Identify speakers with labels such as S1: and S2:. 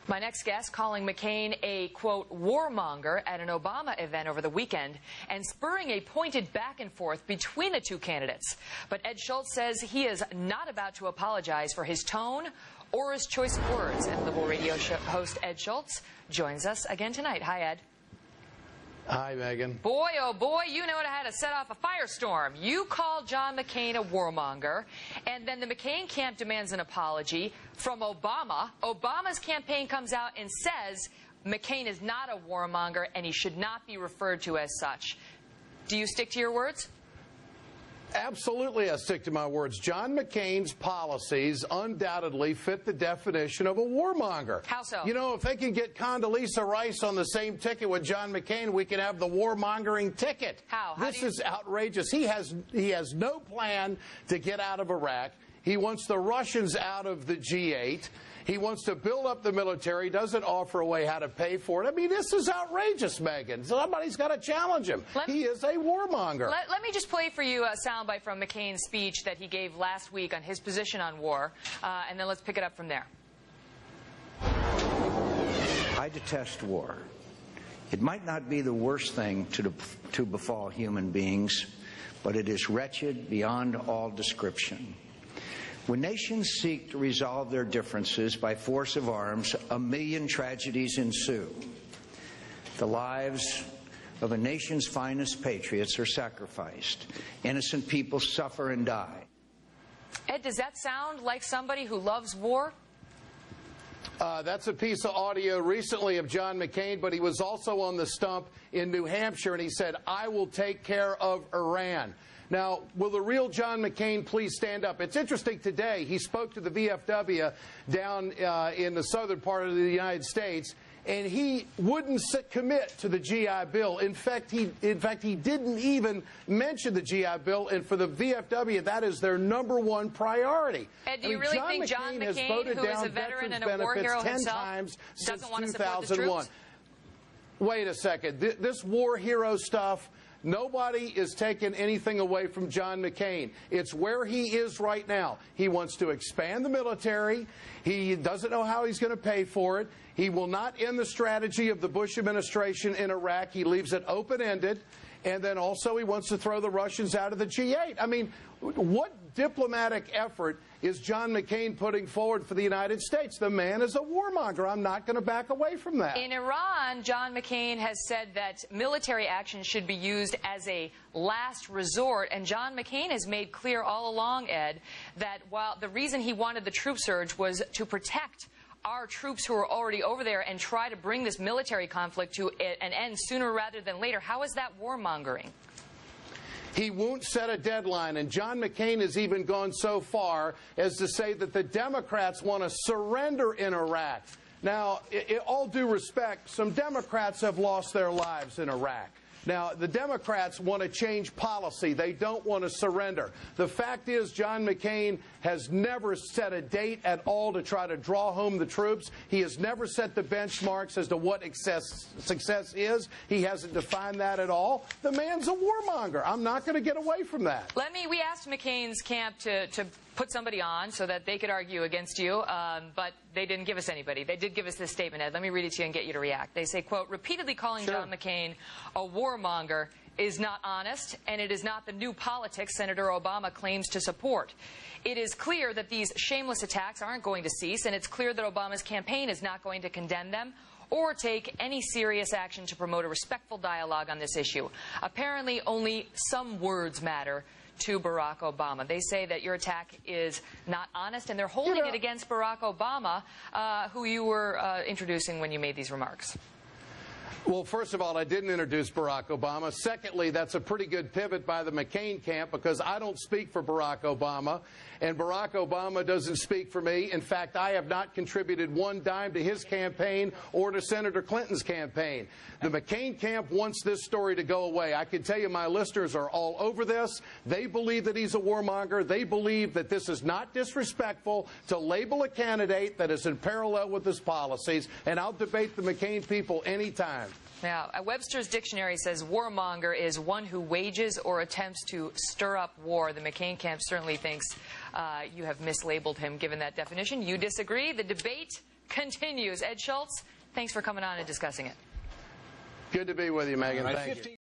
S1: My next guest calling McCain a, quote, warmonger at an Obama event over the weekend and spurring a pointed back and forth between the two candidates. But Ed Schultz says he is not about to apologize for his tone or his choice of words. And Liberal radio host Ed Schultz joins us again tonight. Hi, Ed.
S2: Hi, Megan.
S1: Boy, oh boy, you know how to set off a firestorm. You called John McCain a warmonger, and then the McCain camp demands an apology from Obama. Obama's campaign comes out and says McCain is not a warmonger and he should not be referred to as such. Do you stick to your words?
S2: Absolutely, I stick to my words. John McCain's policies undoubtedly fit the definition of a warmonger.
S1: How so?
S2: You know, if they can get Condoleezza Rice on the same ticket with John McCain, we can have the warmongering ticket.
S1: How?
S2: This is outrageous. He has no plan to get out of Iraq. He wants the Russians out of the G8. He wants to build up the military, doesn't offer a way how to pay for it. I mean, this is outrageous, Megan. Somebody's got to challenge him. He is a warmonger.
S1: Let me just play for you a soundbite from McCain's speech that he gave last week on his position on war, and then let's pick it up from there.
S3: I detest war. It might not be the worst thing to befall human beings, but it is wretched beyond all description. When nations seek to resolve their differences by force of arms, a million tragedies ensue. The lives of a nation's finest patriots are sacrificed. Innocent people suffer and die.
S1: Ed, does that sound like somebody who loves war?
S2: That's a piece of audio recently of John McCain, but he was also on the stump in New Hampshire, and he said, "I will take care of Iran." Now, will the real John McCain please stand up? It's interesting today, he spoke to the VFW down in the southern part of the United States, and he wouldn't commit to the GI Bill. In fact, he didn't even mention the GI Bill, and for the VFW, that is their #1 priority.
S1: Ed, do you really think John McCain, who is a veteran and a war hero himself, doesn't want to support the troops?
S2: Wait a second. This war hero stuff, nobody is taking anything away from John McCain. It's where he is right now. He wants to expand the military. He doesn't know how he's going to pay for it. He will not end the strategy of the Bush administration in Iraq. He leaves it open-ended. And then also he wants to throw the Russians out of the G8. I mean, what diplomatic effort is John McCain putting forward for the United States? The man is a warmonger. I'm not going to back away from that.
S1: In Iran, John McCain has said that military action should be used as a last resort. And John McCain has made clear all along, Ed, that while the reason he wanted the troop surge was to protect our troops who are already over there and try to bring this military conflict to an end sooner rather than later. How is that warmongering?
S2: He won't set a deadline, and John McCain has even gone so far as to say that the Democrats want to surrender in Iraq. Now, in all due respect, some Democrats have lost their lives in Iraq. Now, the Democrats want to change policy. They don't want to surrender. The fact is, John McCain has never set a date at all to try to draw home the troops. He has never set the benchmarks as to what success is. He hasn't defined that at all. The man's a warmonger. I'm not going to get away from that.
S1: We asked McCain's camp to put somebody on so that they could argue against you, but they didn't give us anybody. They did give us this statement, Ed. Let me read it to you and get you to react. They say, quote, repeatedly calling John McCain a warmonger is not honest, and it is not the new politics Senator Obama claims to support. It is clear that these shameless attacks aren't going to cease, and it's clear that Obama's campaign is not going to condemn them or take any serious action to promote a respectful dialogue on this issue. Apparently, only some words matter to Barack Obama. They say that your attack is not honest, and they're holding it against Barack Obama, who you were introducing when you made these remarks.
S2: Well, first of all, I didn't introduce Barack Obama. Secondly, that's a pretty good pivot by the McCain camp because I don't speak for Barack Obama, and Barack Obama doesn't speak for me. In fact, I have not contributed one dime to his campaign or to Senator Clinton's campaign. The McCain camp wants this story to go away. I can tell you my listeners are all over this. They believe that he's a warmonger. They believe that this is not disrespectful to label a candidate that is in parallel with his policies, and I'll debate the McCain people anytime.
S1: Now, Webster's dictionary says warmonger is one who wages or attempts to stir up war. The McCain camp certainly thinks you have mislabeled him given that definition. You disagree. The debate continues. Ed Schultz, thanks for coming on and discussing it.
S2: Good to be with you, Megan. Thank you.